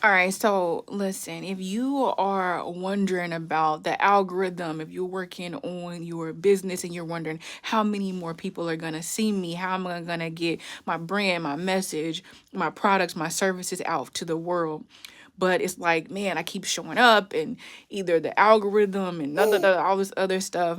All right, so listen, if you are wondering about the algorithm, if you're working on your business and you're wondering how many more people are going to see me, how am I going to get my brand, my message, my products, my services out to the world? But it's like, man, I keep showing up and either the algorithm and all this other stuff.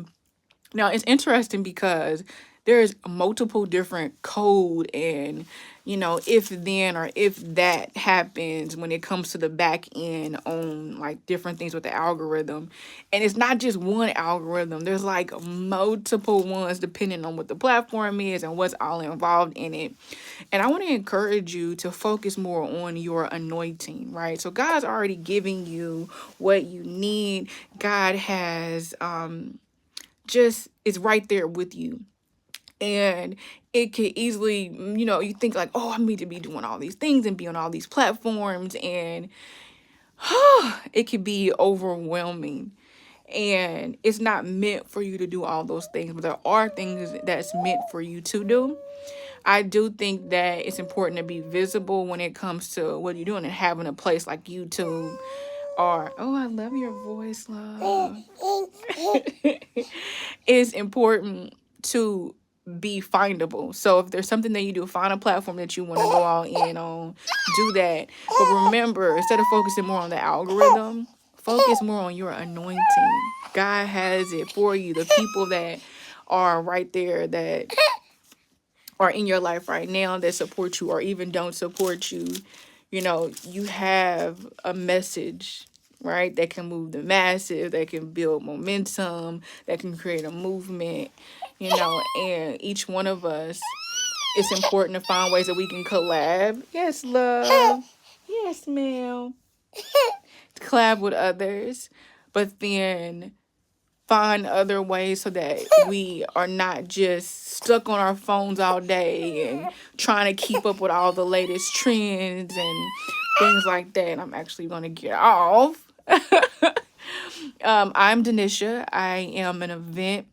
Now it's interesting because there's multiple different code and if then or if that happens when it comes to the back end on like different things with the algorithm. And it's not just one algorithm. There's like multiple ones depending on what the platform is and what's all involved in it. And I want to encourage you to focus more on your anointing, right? So God's already giving you what you need. God has just is right there with you. And it could easily, you think like, oh, I need to be doing all these things and be on all these platforms. And it could be overwhelming. And it's not meant for you to do all those things, but there are things that's meant for you to do. I do think that it's important to be visible when it comes to what you're doing and having a place like YouTube or, oh, I love your voice, love. It's important to be findable. So if there's something that you do, find a platform that you want to go all in on, do that. But remember, instead of focusing more on the algorithm, focus more on your anointing. God has it for you. The people that are right there that are in your life right now that support you or even don't support you, you have a message, right? That can move the masses, that can build momentum, that can create a movement, and each one of us, it's important to find ways that we can collab. Yes, love. Yes, ma'am. Collab with others, but then find other ways so that we are not just stuck on our phones all day and trying to keep up with all the latest trends and things like that. I'm actually going to get off. I'm Denisha. I am an event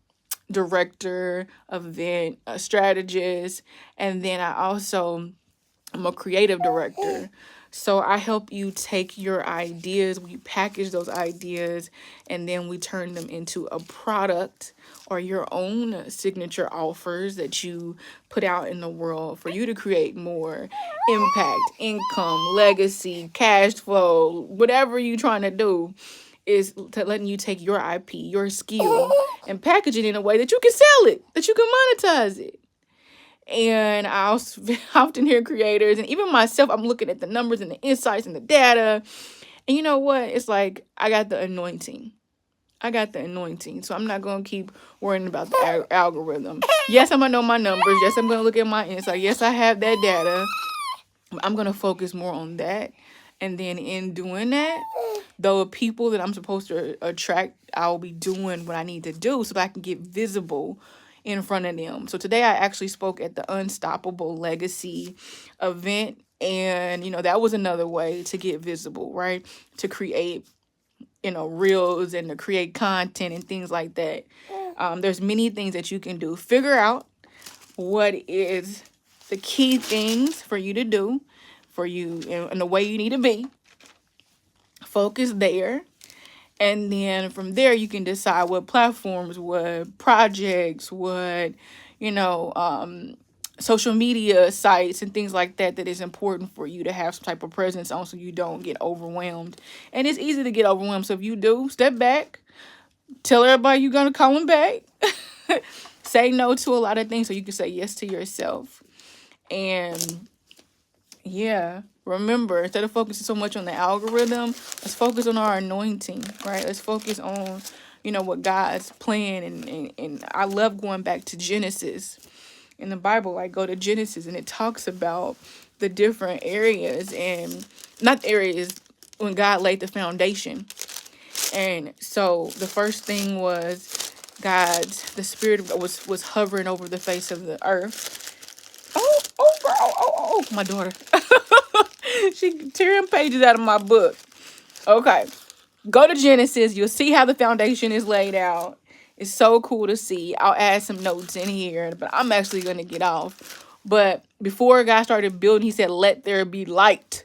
director, event strategist, and then I'm a creative director. So I help you take your ideas, we package those ideas, and then we turn them into a product or your own signature offers that you put out in the world for you to create more impact, income, legacy, cash flow, whatever you're trying to do is to letting you take your IP, your skill, and package it in a way that you can sell it, that you can monetize it. And I also often hear creators and even myself, I'm looking at the numbers and the insights and the data. And you know what? It's like I got the anointing. I got the anointing. So I'm not going to keep worrying about the algorithm. Yes, I'm going to know my numbers. Yes, I'm going to look at my insight. Yes, I have that data. I'm going to focus more on that. And then in doing that, the people that I'm supposed to attract, I'll be doing what I need to do so that I can get visible in front of them. So today I actually spoke at the Unstoppable Legacy event. And, that was another way to get visible, right? To create, reels and to create content and things like that. There's many things that you can do. Figure out what is the key things for you to do, for you in the way you need to be. Focus there. And then from there, you can decide what platforms, what projects, what, social media sites and things like that is important for you to have some type of presence on so you don't get overwhelmed. And it's easy to get overwhelmed. So if you do, step back, tell everybody you're going to call them back, say no to a lot of things so you can say yes to yourself. And yeah, remember, instead of focusing so much on the algorithm, let's focus on our anointing, right? Let's focus on, what God's plan. And I love going back to Genesis in the Bible. Like, go to Genesis and it talks about the different areas and not areas when God laid the foundation. And so the first thing was the Spirit was hovering over the face of the earth. Oh, my daughter. She tearing pages out of my book. Okay. Go to Genesis. You'll see how the foundation is laid out. It's so cool to see. I'll add some notes in here, but I'm actually going to get off. But before God started building, he said, let there be light.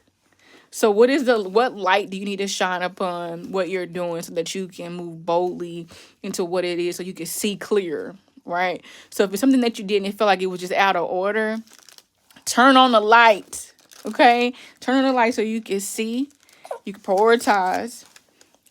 So what light do you need to shine upon what you're doing so that you can move boldly into what it is so you can see clear, right? So if it's something that you did and it felt like it was just out of order, turn on the light, okay? Turn on the light so you can see, you can prioritize,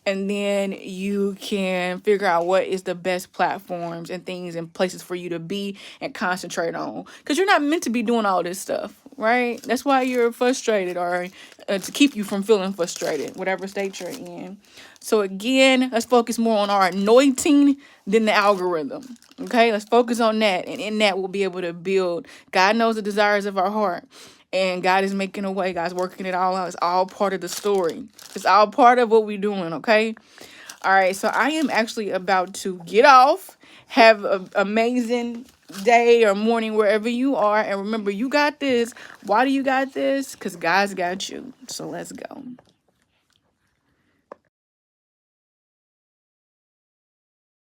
and then you can figure out what is the best platforms and things and places for you to be and concentrate on, because you're not meant to be doing all this stuff, right? That's why you're frustrated, or to keep you from feeling frustrated, whatever state you're in. So again, let's focus more on our anointing than the algorithm. Okay, let's focus on that, and in that we'll be able to build. God knows the desires of our heart, and God is making a way. God's working it all out. It's all part of the story. It's all part of what we're doing, okay? All right, so I am actually about to get off. Have an amazing day or morning wherever you are. And remember, you got this. Why do you got this? Because God's got you. So let's go.